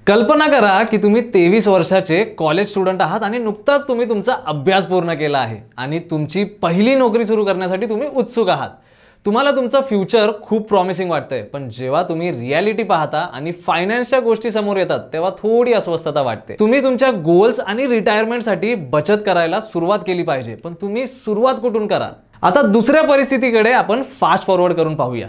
कल्पना करा की तुम्ही 23 वर्षाचे कॉलेज स्टुडंट आहात आणि नुकताच तुम्ही तुमचा अभ्यास पूर्ण केला आहे आणि तुमची पहिली नोकरी सुरू करण्यासाठी तुम्ही उत्सुक आहात। तुम्हाला तुमचं फ्युचर खूप प्रॉमिसिंग वाटतंय, पण जेव्हा तुम्ही रियालिटी पाहता आणि फायनान्सच्या गोष्टी समोर येतात तेव्हा थोडी अस्वस्थता वाटते। तुम्ही तुमच्या गोल्स आणि रिटायरमेंटसाठी बचत करायला सुरुवात केली पाहिजे, पण तुम्ही सुरुवात कुठून कराल? आता दुसऱ्या परिस्थितीकडे आपण फास्ट फॉरवर्ड करून पाहूया।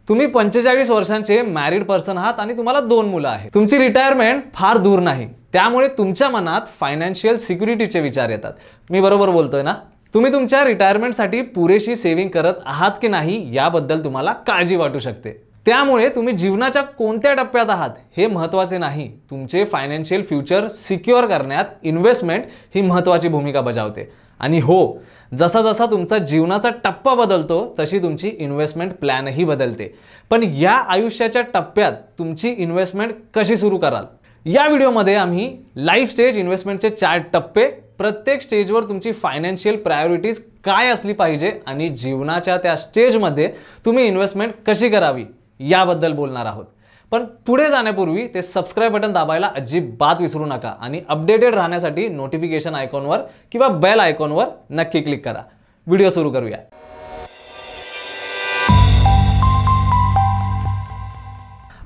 तुम्ही 45 वर्षांचे मॅरिड पर्सन आहात आणि तुम्हाला 2 मुलं आहेत। तुमची रिटायरमेंट फार दूर नाही, त्यामुळे तुमच्या मनात फायनान्शियल सिक्युरिटीचे विचार येतात। मी बरोबर बोलतोय ना? तुम्ही तुमच्या रिटायरमेंटसाठी पुरेशी सेव्हिंग करत आहात की नाही याबद्दल तुम्हाला काळजी वाटू शकते। त्यामुळे तुम्ही जीवनाच्या कोणत्या टप्प्यात आहात हे महत्त्वाचे नाही, तुमचे फायनान्शियल फ्युचर सिक्युअर करण्यात इन्व्हेस्टमेंट ही महत्त्वाची भूमिका बजावते। आणि हो, जसा जसा तुमचा जीवनाचा टप्पा बदलतो तशी तुमची इन्व्हेस्टमेंट प्लॅनही बदलते। पण या आयुष्याच्या टप्प्यात तुमची इन्व्हेस्टमेंट कशी सुरू कराल? या व्हिडिओमध्ये आम्ही लाईफ स्टेज इन्व्हेस्टमेंटचे 4 टप्पे, प्रत्येक स्टेजवर तुमची फायनान्शियल प्रायोरिटीज काय असली पाहिजे आणि जीवनाच्या त्या स्टेजमध्ये तुम्ही इन्व्हेस्टमेंट कशी करावी याबद्दल बोलणार आहोत। पण पुढे जाण्यापूर्वी ते सबस्क्राइब बटन दाबायला अजिबात विसरू नका आणि अपडेटेड राहण्यासाठी नोटिफिकेशन आयकॉनवर किंवा बेल आयकॉनवर नक्की क्लिक करा। व्हिडिओ सुरू करूया।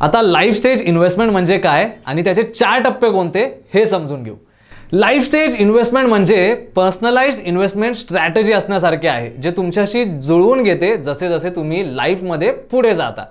आता लाईफ स्टेज इन्व्हेस्टमेंट म्हणजे काय आणि त्याचे 4 टप्पे कोणते हे समजून घेऊ। लाईफ स्टेज इन्व्हेस्टमेंट म्हणजे पर्सनलाइज्ड इन्व्हेस्टमेंट स्ट्रॅटेजी असण्यासारखे आहे, जे तुमच्याशी जुळवून घेते जसे जसे तुम्ही लाईफमध्ये पुढे जाता।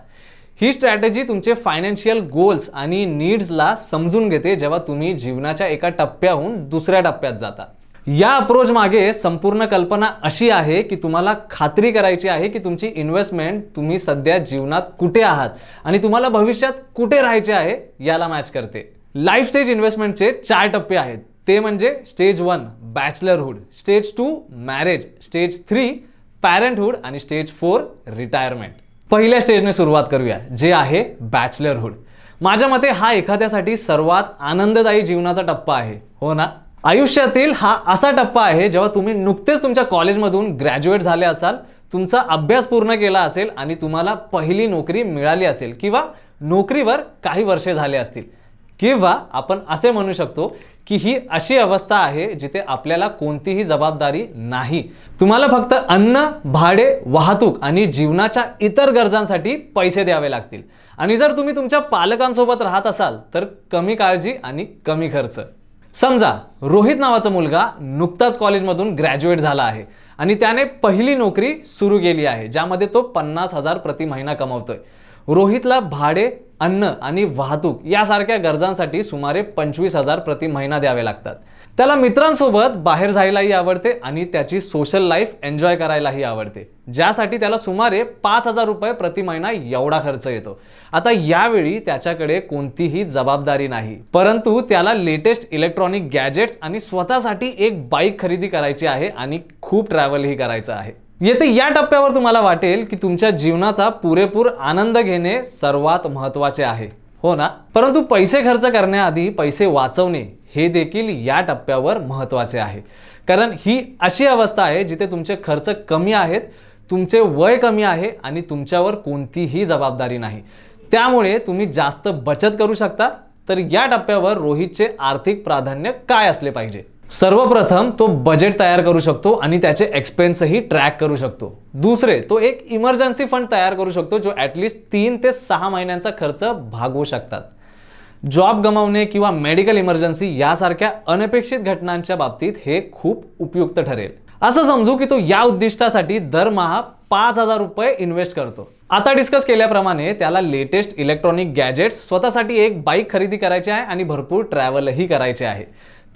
ही स्ट्रॅटेजी तुमचे फायनान्शियल गोल्स आणि नीड्सला समजून घेते जेव्हा तुम्ही जीवनाच्या एका टप्प्याहून दुसऱ्या टप्प्यात जाता। या अप्रोच मागे संपूर्ण कल्पना अशी आहे की तुम्हाला खात्री करायची आहे की तुमची इन्व्हेस्टमेंट तुम्ही सध्या जीवनात कुठे आहात आणि तुम्हाला भविष्यात कुठे राहायचे आहे याला मॅच करते। लाईफ स्टेज इन्व्हेस्टमेंटचे 4 टप्पे आहेत, ते म्हणजे स्टेज 1 बॅचलरहुड, स्टेज 2 मॅरेज, स्टेज 3 पॅरेंटहुड आणि स्टेज 4 रिटायरमेंट। पहिल्या स्टेजने सुरुवात करूया, जे आहे बॅचलरहुड। माझ्या मते हा एखाद्यासाठी सर्वात आनंददायी जीवनाचा टप्पा आहे, हो ना? आयुष्यातील हा असा टप्पा आहे जेव्हा तुम्ही नुकतेच तुमच्या कॉलेजमधून ग्रॅज्युएट झाले असाल, तुमचा अभ्यास पूर्ण केला असेल आणि तुम्हाला पहिली नोकरी मिळाली असेल किंवा नोकरीवर काही वर्षे झाले असतील, किंवा आपण असे म्हणू शकतो की ही अशी अवस्था आहे जिथे आपल्याला कोणतीही जबाबदारी नाही। तुम्हाला फक्त अन्न, भाडे, वाहतूक आणि जीवनाच्या इतर गरजांसाठी पैसे द्यावे लागतील। आणि जर तुम्ही तुमच्या पालकांसोबत राहत असाल तर कमी काळजी आणि कमी खर्च। समजा रोहित नावाचा मुलगा नुकताच कॉलेजमधून ग्रॅज्युएट झाला आहे आणि त्याने पहिली नोकरी सुरू केली आहे, ज्यामध्ये तो 50,000 प्रति महिना कमवतोय। रोहितला भाडे, अन्न आणि वाहतूक यासारख्या गरजांसाठी सुमारे 25,000 प्रति महिना द्यावे लागतात। त्याला मित्रांसोबत बाहेर जायलाही आवडते आणि त्याची सोशल लाईफ एन्जॉय करायलाही आवडते, ज्यासाठी त्याला सुमारे 5,000 रुपये प्रति महिना एवढा खर्च येतो। आता यावेळी त्याच्याकडे कोणतीही जबाबदारी नाही, परंतु त्याला लेटेस्ट इलेक्ट्रॉनिक गॅजेट्स आणि स्वतःसाठी एक बाईक खरेदी करायची आहे आणि खूप ट्रॅव्हलही करायचं आहे। येथे या टप्प्यावर तुम्हाला वाटेल की तुमच्या जीवनाचा पुरेपूर आनंद घेणे सर्वात महत्त्वाचे आहे, हो ना? परंतु पैसे खर्च करण्याआधी पैसे वाचवणे हे देखील या टप्प्यावर महत्त्वाचे आहे, कारण ही अशी अवस्था आहे जिथे तुमचे खर्च कमी आहेत, तुमचे वय कमी आहे आणि तुमच्यावर कोणतीही जबाबदारी नाही। त्यामुळे तुम्ही जास्त बचत करू शकता। तर या टप्प्यावर रोहितचे आर्थिक प्राधान्य काय असले पाहिजे? सर्वप्रथम तो बजेट तयार करू शकतो आणि त्याचे एक्सपेन्सही ट्रॅक करू शकतो। दुसरे, तो एक इमर्जन्सी फंड तयार करू शकतो जो ॲटलिस्ट 3 ते 6 महिन्यांचा खर्च भागवू शकतात। जॉब गमावणे किंवा मेडिकल इमर्जन्सी यासारख्या अनपेक्षित घटनांच्या बाबतीत हे खूप उपयुक्त ठरेल। असं समजू की तो या उद्दिष्टासाठी दरमहा 5,000 रुपये इन्व्हेस्ट करतो। आता डिस्कस केल्याप्रमाणे त्याला लेटेस्ट इलेक्ट्रॉनिक गॅजेट्स, स्वतःसाठी एक बाईक खरेदी करायची आहे आणि भरपूर ट्रॅव्हलही करायचे आहे।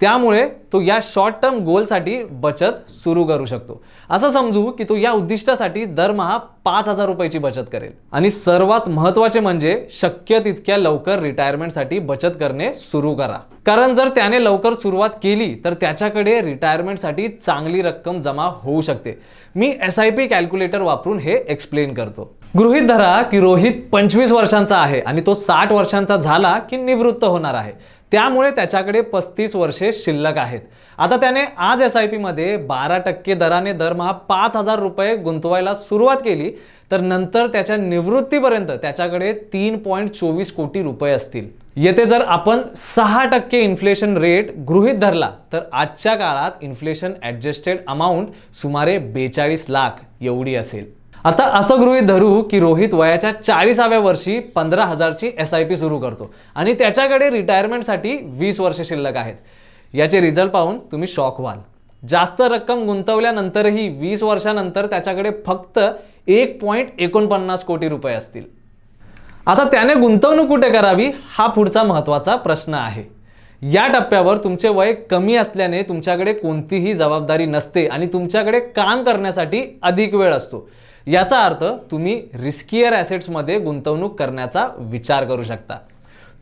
त्यामुळे तो या शॉर्ट टर्म गोलसाठी बचत सुरू करू शकतो। असं समजू की तो या उद्दिष्टासाठी दरमहा 5,000 रुपयाची बचत करेल। आणि सर्वात महत्त्वाचे म्हणजे शक्य तितक्या लवकर रिटायरमेंटसाठी बचत करणे सुरू करा, कारण जर त्याने लवकर सुरुवात केली तर त्याच्याकडे रिटायरमेंटसाठी चांगली रक्कम जमा होऊ शकते। मी SIP कॅल्क्युलेटर वापरून हे एक्सप्लेन करतो। गृहीत धरा की रोहित 25 वर्षांचा आहे आणि तो 60 वर्षांचा झाला की निवृत्त होणार आहे, त्यामुळे त्याच्याकडे 35 वर्षे शिल्लक आहेत। आता त्याने आज SIP मध्ये 12% दराने दरमहा 5,000 रुपये गुंतवायला सुरुवात केली तर नंतर त्याच्या निवृत्तीपर्यंत त्याच्याकडे 3.24 कोटी रुपये असतील। येथे जर आपण 6% इन्फ्लेशन रेट गृहीत धरला तर आजच्या काळात इन्फ्लेशन ॲडजस्टेड अमाऊंट सुमारे 42 लाख एवढी असेल. आता असं गृहीत धरू की रोहित वयाच्या 40व्या वर्षी 15,000ची SIP सुरू करतो आणि त्याच्याकडे रिटायरमेंटसाठी 20 वर्ष शिल्लक आहेत. याचे रिझल्ट पाहून तुम्ही शॉक व्हाल. जास्त रक्कम गुंतवल्यानंतरही 20 वर्षानंतर त्याच्याकडे फक्त 1.49 कोटी रुपये असतील. आता त्याने गुंतवणूक कुठे करावी हा पुढचा महत्त्वाचा प्रश्न आहे. या टप्प्यावर तुमचे वय कमी असल्याने तुमच्याकडे कोणतीही जबाबदारी नसते आणि तुमच्याकडे काम करण्यासाठी अधिक वेळ असतो. याचा अर्थ तुम्ही रिस्कियर ॲसेट्समध्ये गुंतवणूक करण्याचा विचार करू शकता.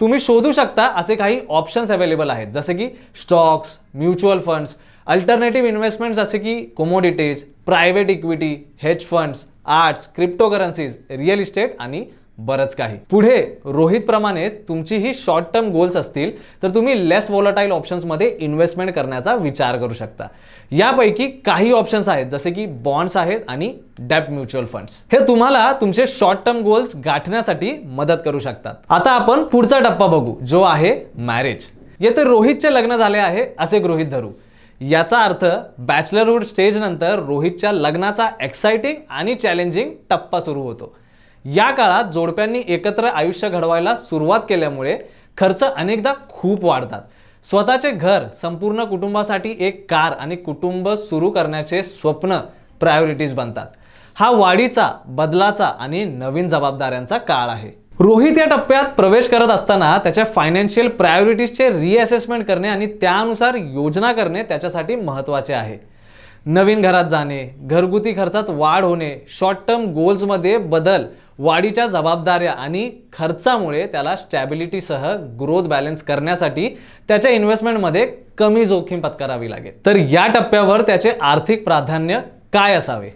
तुम्ही शोधू शकता असे काही ऑप्शन्स अवेलेबल आहेत, जसे की stocks, mutual funds, alternative investments जसे की commodities, private equity, hedge funds, arts, cryptocurrencies, real estate आणि बरंच काही. पुढे रोहित प्रमाणेच तुमची ही शॉर्ट टर्म गोल्स असतील तर तुम्ही लेस वॉलटाईल ऑप्शन्समध्ये इन्व्हेस्टमेंट करण्याचा विचार करू शकता. यापैकी काही ऑप्शन्स आहेत जसे की बॉन्ड्स आहेत आणि डेब्ट म्युच्युअल फंड्स. हे तुम्हाला तुमचे शॉर्ट टर्म गोल्स गाठण्यासाठी मदत करू शकतात. आता आपण पुढचा टप्पा बघू जो आहे मॅरेज. येथे रोहितचे लग्न झाले आहे असे गृहीत धरू. याचा अर्थ बॅचलरहुड स्टेज नंतर रोहितच्या लग्नाचा एक्साइटिंग आणि चॅलेंजिंग टप्पा सुरू होतो. या काळात जोडप्यांनी एकत्र आयुष्य घडवायला सुरुवात केल्यामुळे खर्च अनेकदा खूप वाढतात. स्वतःचे घर, संपूर्ण कुटुंबासाठी एक कार आणि कुटुंब सुरू करण्याचे स्वप्न प्रायोरिटीज बनतात. हा वाढीचा, बदलाचा आणि नवीन जबाबदाऱ्यांचा काळ आहे. रोहित या टप्प्यात प्रवेश करत असताना त्याच्या फायनान्शियल प्रायोरिटीजचे रिअसेसमेंट करणे आणि त्यानुसार योजना करणे त्याच्यासाठी महत्त्वाचे आहे. नवीन घरात जाणे, घरगुती खर्चात वाढ होणे, शॉर्ट टर्म गोल्समध्ये बदल, वाढीच्या जबाबदाऱ्या आणि खर्चामुळे त्याला स्टॅबिलिटीसह ग्रोथ बॅलन्स करण्यासाठी त्याच्या इन्व्हेस्टमेंटमध्ये कमी जोखीम पत्करावी लागेल. तर या टप्प्यावर त्याचे आर्थिक प्राधान्य काय असावे?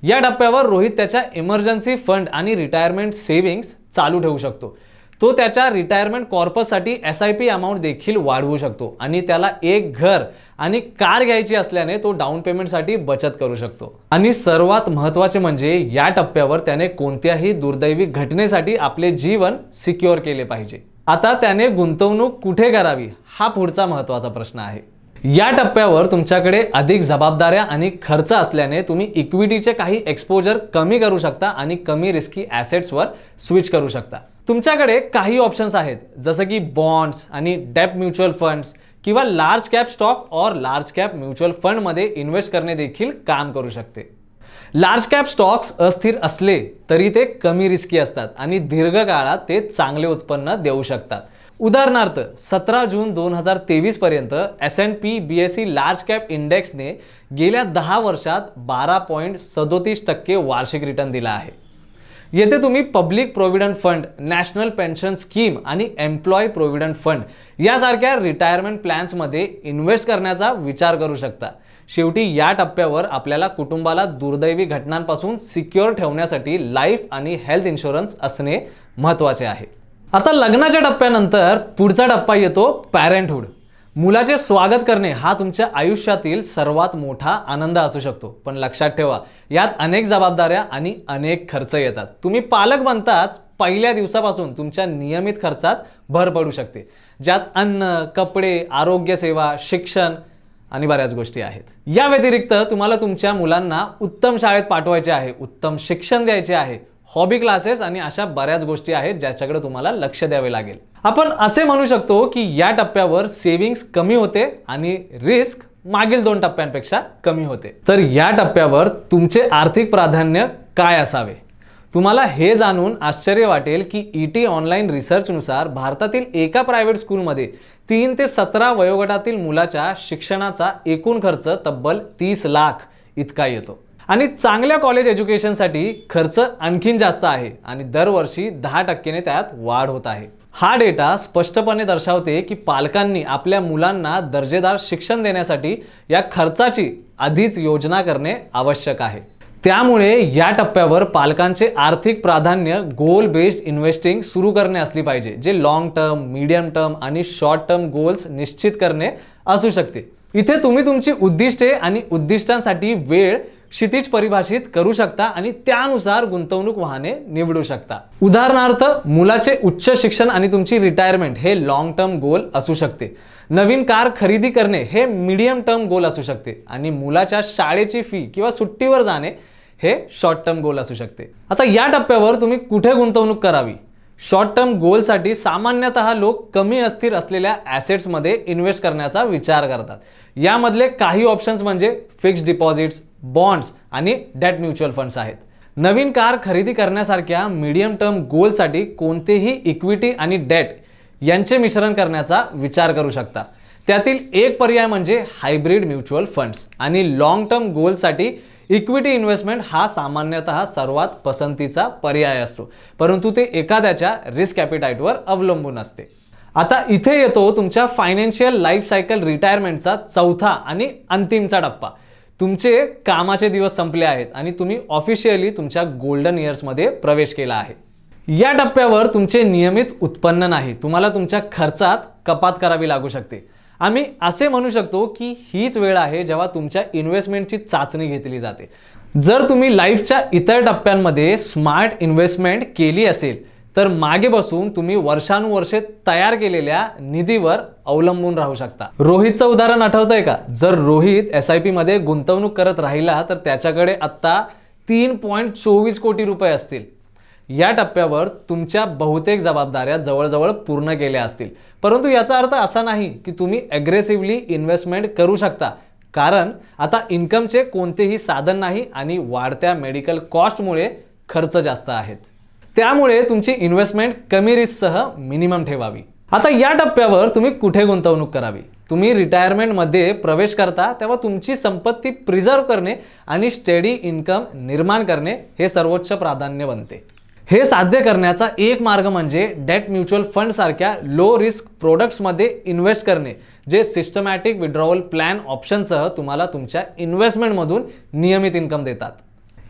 या टप्प्यावर रोहित त्याच्या इमर्जन्सी फंड आणि रिटायरमेंट सेव्हिंग्स चालू ठेवू शकतो. तो त्याच्या रिटायरमेंट कॉर्पससाठी SIP अमाऊंट देखील वाढवू शकतो आणि त्याला एक घर आणि कार घ्यायची असल्याने तो डाऊन पेमेंटसाठी बचत करू शकतो. आणि सर्वात महत्त्वाचे म्हणजे या टप्प्यावर त्याने कोणत्याही दुर्दैवी घटनेसाठी आपले जीवन सिक्युअर केले पाहिजे. आता त्याने गुंतवणूक कुठे करावी हा पुढचा महत्त्वाचा प्रश्न आहे. या टप्प्यावर तुमच्याकडे अधिक जबाबदाऱ्या आणि खर्च असल्याने तुम्ही इक्विटीचे काही एक्सपोजर कमी करू शकता आणि कमी रिस्की ॲसेट्सवर स्विच करू शकता. तुमच्याकडे काही ऑप्शन्स आहेत जसं की बॉन्ड्स आणि डेब्ट म्युच्युअल फंड्स किंवा लार्ज कॅप स्टॉक और लार्ज कॅप म्युच्युअल फंडमध्ये इन्व्हेस्ट करणे देखील काम करू शकते. लार्ज कॅप स्टॉक्स अस्थिर असले तरी ते कमी रिस्की असतात आणि दीर्घकाळात ते चांगले उत्पन्न देऊ शकतात. उदाहरणार्थ 17 जून 2023 पर्यंत S&P BSE लार्ज कॅप इंडेक्सने गेल्या 10 वर्षात 12.37% वार्षिक रिटर्न दिला आहे. येथे तुम्ही public provident fund, national pension scheme आणि एम्प्लॉय प्रोव्हिडंट फंड यासारख्या रिटायरमेंट प्लॅन्समध्ये इन्व्हेस्ट करण्याचा विचार करू शकता. शेवटी या टप्प्यावर आपल्याला कुटुंबाला दुर्दैवी घटनांपासून सिक्युअर ठेवण्यासाठी लाईफ आणि हेल्थ इन्शुरन्स असणे महत्त्वाचे आहे. आता लग्नाच्या टप्प्यानंतर पुढचा टप्पा येतो पॅरेंटहुड. मुलाचे स्वागत करणे हा तुमच्या आयुष्यातील सर्वात मोठा आनंद असू शकतो, पण लक्षात ठेवा यात अनेक जबाबदाऱ्या आणि अनेक खर्च येतात. तुम्ही पालक बनताच पहिल्या दिवसापासून तुमच्या नियमित खर्चात भर पडू शकते, ज्यात अन्न, कपडे, आरोग्य सेवा, शिक्षण आणि बऱ्याच गोष्टी आहेत. या व्यतिरिक्त तुम्हाला तुमच्या मुलांना उत्तम शाळेत पाठवायचे आहे, उत्तम शिक्षण द्यायचे आहे, हॉबी क्लासेस आणि अशा बऱ्याच गोष्टी आहेत ज्याच्याकडे तुम्हाला लक्ष द्यावे लागेल. आपण असे म्हणू शकतो की या टप्प्यावर सेव्हिंग्स कमी होते आणि रिस्क मागील 2 टप्प्यांपेक्षा कमी होते. तर या टप्प्यावर तुमचे आर्थिक प्राधान्य काय असावे? तुम्हाला हे जाणून आश्चर्य वाटेल की ET ऑनलाईन रिसर्चनुसार भारतातील एका प्रायव्हेट स्कूलमध्ये 3 ते 17 वयोगटातील मुलाच्या शिक्षणाचा एकूण खर्च तब्बल 30 लाख इतका येतो. आणि चांगल्या कॉलेज एज्युकेशनसाठी खर्च आणखीन जास्त आहे आणि दरवर्षी 10% त्यात वाढ होत आहे. हा डेटा स्पष्टपणे दर्शवते की पालकांनी आपल्या मुलांना दर्जेदार शिक्षण देण्यासाठी या खर्चाची आधीच योजना करणे आवश्यक आहे. त्यामुळे या टप्प्यावर पालकांचे आर्थिक प्राधान्य गोल बेस्ड इन्व्हेस्टिंग सुरू करणे असली पाहिजे, जे लॉंग टर्म, मीडियम टर्म आणि शॉर्ट टर्म गोल्स निश्चित करणे असू शकते. इथे तुम्ही तुमची उद्दिष्टे आणि उद्दिष्टांसाठी वेळ क्षितिज परिभाषित करू शकता आणि त्यानुसार गुंतवणूक वाहने निवडू शकता. उदाहरणार्थ मुलाचे उच्च शिक्षण आणि तुमची रिटायरमेंट हे लॉंग टर्म गोल असू शकते. नवीन कार खरेदी करणे हे मीडियम टर्म गोल असू शकते आणि मुलाच्या शाळेची फी किंवा सुट्टीवर जाणे हे शॉर्ट टर्म गोल असू शकते. आता या टप्प्यावर तुम्ही कुठे गुंतवणूक करावी? शॉर्ट टर्म गोलसाठी सामान्यतः लोक कमी अस्थिर असलेल्या ॲसेट्समध्ये इन्व्हेस्ट करण्याचा विचार करतात. यामधले काही ऑप्शन्स म्हणजे फिक्स्ड डिपॉझिट्स, बॉन्ड्स आणि डेट म्युच्युअल फंड्स आहेत. नवीन कार खरेदी करण्यासारख्या मीडियम टर्म गोलसाठी कोणतेही इक्विटी आणि डेट यांचे मिश्रण करण्याचा विचार करू शकता. त्यातील एक पर्याय म्हणजे हायब्रिड म्युच्युअल फंड्स आणि लॉंग टर्म गोलसाठी इक्विटी इन्व्हेस्टमेंट हा सामान्यतः सर्वात पसंतीचा पर्याय असतो, परंतु ते एखाद्याच्या रिस्क ॲपिटाईटवर अवलंबून असते. आता इथे येतो तुमच्या फायनान्शियल लाईफ सायकल रिटायरमेंटचा चौथा आणि अंतिमचा टप्पा. तुमचे कामाचे दिवस संपले आहेत आणि तुम्ही ऑफिशियली तुमच्या गोल्डन इयर्समध्ये प्रवेश केला आहे. या टप्प्यावर तुमचे नियमित उत्पन्न नाही, तुम्हाला तुमच्या खर्चात कपात करावी लागू शकते. आम्ही असे म्हणू शकतो की हीच वेळ आहे जेव्हा तुमच्या इन्व्हेस्टमेंटची चाचणी घेतली जाते. जर तुम्ही लाईफच्या इतर टप्प्यांमध्ये स्मार्ट इन्व्हेस्टमेंट केली असेल तर मागे बसून तुम्ही वर्षानुवर्षे तयार केलेल्या निधीवर अवलंबून राहू शकता. रोहितचं उदाहरण आठवतंय का? जर रोहित SIP मध्ये गुंतवणूक करत राहिला तर त्याच्याकडे आत्ता 3.24 कोटी रुपये असतील. या टप्प्यावर तुमच्या बहुतेक जबाबदाऱ्या जवळजवळ पूर्ण केल्या असतील, परंतु याचा अर्थ असा नाही की तुम्ही ॲग्रेसिव्हली इन्व्हेस्टमेंट करू शकता, कारण आता इन्कमचे कोणतेही साधन नाही आणि वाढत्या मेडिकल कॉस्टमुळे खर्च जास्त आहेत. त्यामुळे तुमची इन्व्हेस्टमेंट कमी रिस्कसह मिनिमम ठेवावी. आता या टप्प्यावर तुम्ही कुठे गुंतवणूक करावी? तुम्ही रिटायरमेंटमध्ये प्रवेश करता तेव्हा तुमची संपत्ती प्रिझर्व्ह करणे आणि स्टेडी इन्कम निर्माण करणे हे सर्वोच्च प्राधान्य बनते. हे साध्य करण्याचा एक मार्ग म्हणजे डेट म्युच्युअल फंड सारख्या लो रिस्क प्रोडक्ट्समध्ये इन्व्हेस्ट करणे, जे सिस्टमॅटिक विड्रॉवल प्लॅन ऑप्शनसह तुम्हाला तुमच्या इन्व्हेस्टमेंटमधून नियमित इन्कम देतात.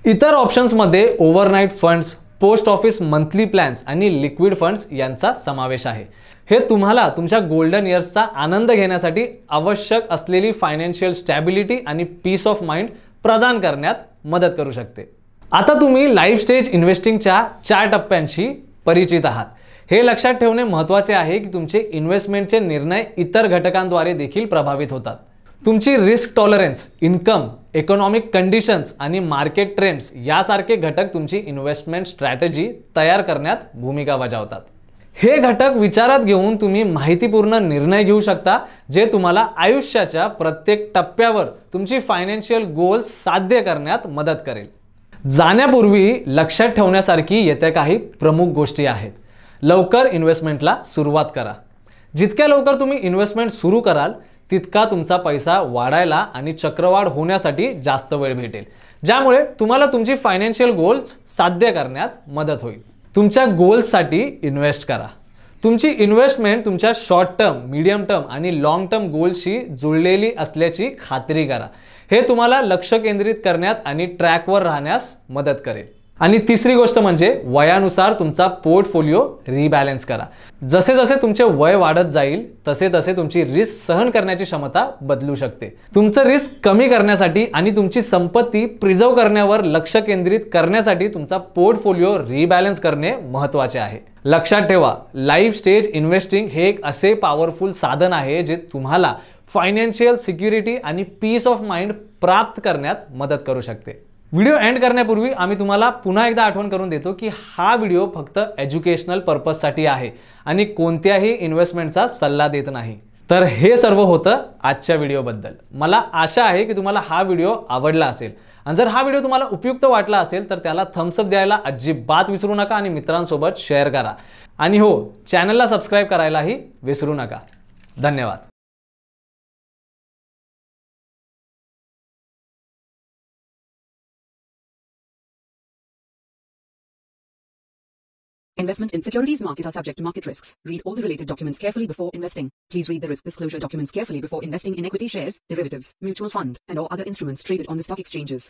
इतर ऑप्शन्समध्ये overnight funds, post office monthly plans आणि लिक्विड फंड्स यांचा समावेश आहे. हे तुम्हाला तुमच्या गोल्डन इयर्सचा आनंद घेण्यासाठी आवश्यक असलेली फायनान्शियल स्टॅबिलिटी आणि पीस ऑफ माइंड प्रदान करण्यात मदत करू शकते. आता तुम्ही लाईफ स्टेज इन्व्हेस्टिंगच्या 4 टप्प्यांशी परिचित आहात. हे लक्षात ठेवणे महत्त्वाचे आहे की तुमचे इन्व्हेस्टमेंटचे निर्णय इतर घटकांद्वारे देखील प्रभावित होतात. तुमची risk tolerance, income, economic conditions आणि मार्केट ट्रेंड्स यासारखे घटक तुमची इन्व्हेस्टमेंट स्ट्रॅटेजी तयार करण्यात भूमिका बजावतात. हे घटक विचारात घेऊन तुम्ही माहितीपूर्ण निर्णय घेऊ शकता, जे तुम्हाला आयुष्याच्या प्रत्येक टप्प्यावर तुमची फायनान्शियल गोल्स साध्य करण्यात मदत करेल. जाण्यापूर्वी लक्षात ठेवण्यासारखी येत्या काही प्रमुख गोष्टी आहेत. लवकर इन्व्हेस्टमेंटला सुरुवात करा. जितक्या लवकर तुम्ही इन्व्हेस्टमेंट सुरू कराल तितका तुमचा पैसा वाढायला आणि चक्रवाढ होण्यासाठी जास्त वेळ भेटेल, ज्यामुळे तुम्हाला तुमची फायनान्शियल गोल्स साध्य करण्यात मदत होईल. तुमच्या गोल्ससाठी इन्व्हेस्ट करा. तुमची इन्व्हेस्टमेंट तुमच्या शॉर्ट टर्म, मीडियम टर्म आणि लॉंग टर्म गोल्सशी जुळलेली असल्याची खात्री करा. हे तुम्हाला लक्ष केंद्रित करण्यात आणि ट्रॅकवर राहण्यास मदत करेल. आणि तिसरी गोष्ट म्हणजे वयानुसार तुमचा पोर्टफोलिओ रिबॅलन्स करा. जसे जसे तुमचे वय वाढत जाईल तसे तसे तुमची रिस्क सहन करण्याची क्षमता बदलू शकते. तुमचं रिस्क कमी करण्यासाठी आणि तुमची संपत्ती प्रिझर्व्ह करण्यावर लक्ष केंद्रित करण्यासाठी तुमचा पोर्टफोलिओ रिबॅलन्स करणे महत्त्वाचे आहे. लक्षात ठेवा, लाईफ स्टेज इन्व्हेस्टिंग हे एक असे पॉवरफुल साधन आहे जे तुम्हाला फायनान्शियल सिक्युरिटी आणि पीस ऑफ माइंड प्राप्त करण्यात मदत करू शकते. व्हिडिओ एंड करण्यापूर्वी आम्ही तुम्हाला पुन्हा एकदा आठवण करून देतो की हा व्हिडिओ फक्त एज्युकेशनल पर्पजसाठी आहे आणि कोणत्याही इन्व्हेस्टमेंटचा सल्ला देत नाही. तर हे सर्व होतं आजच्या व्हिडिओबद्दल. मला आशा आहे की तुम्हाला हा व्हिडिओ आवडला असेल आणि जर हा व्हिडिओ तुम्हाला उपयुक्त वाटला असेल तर त्याला थम्स अप द्यायला अजिबात विसरू नका आणि मित्रांसोबत शेअर करा. आणि हो, चॅनलला सबस्क्राईब करायलाही विसरू नका. धन्यवाद. Investment in securities market are subject to market risks. Read all the related documents carefully before investing. Please read the risk disclosure documents carefully before investing in equity shares, derivatives, mutual fund, and or other instruments traded on the stock exchanges.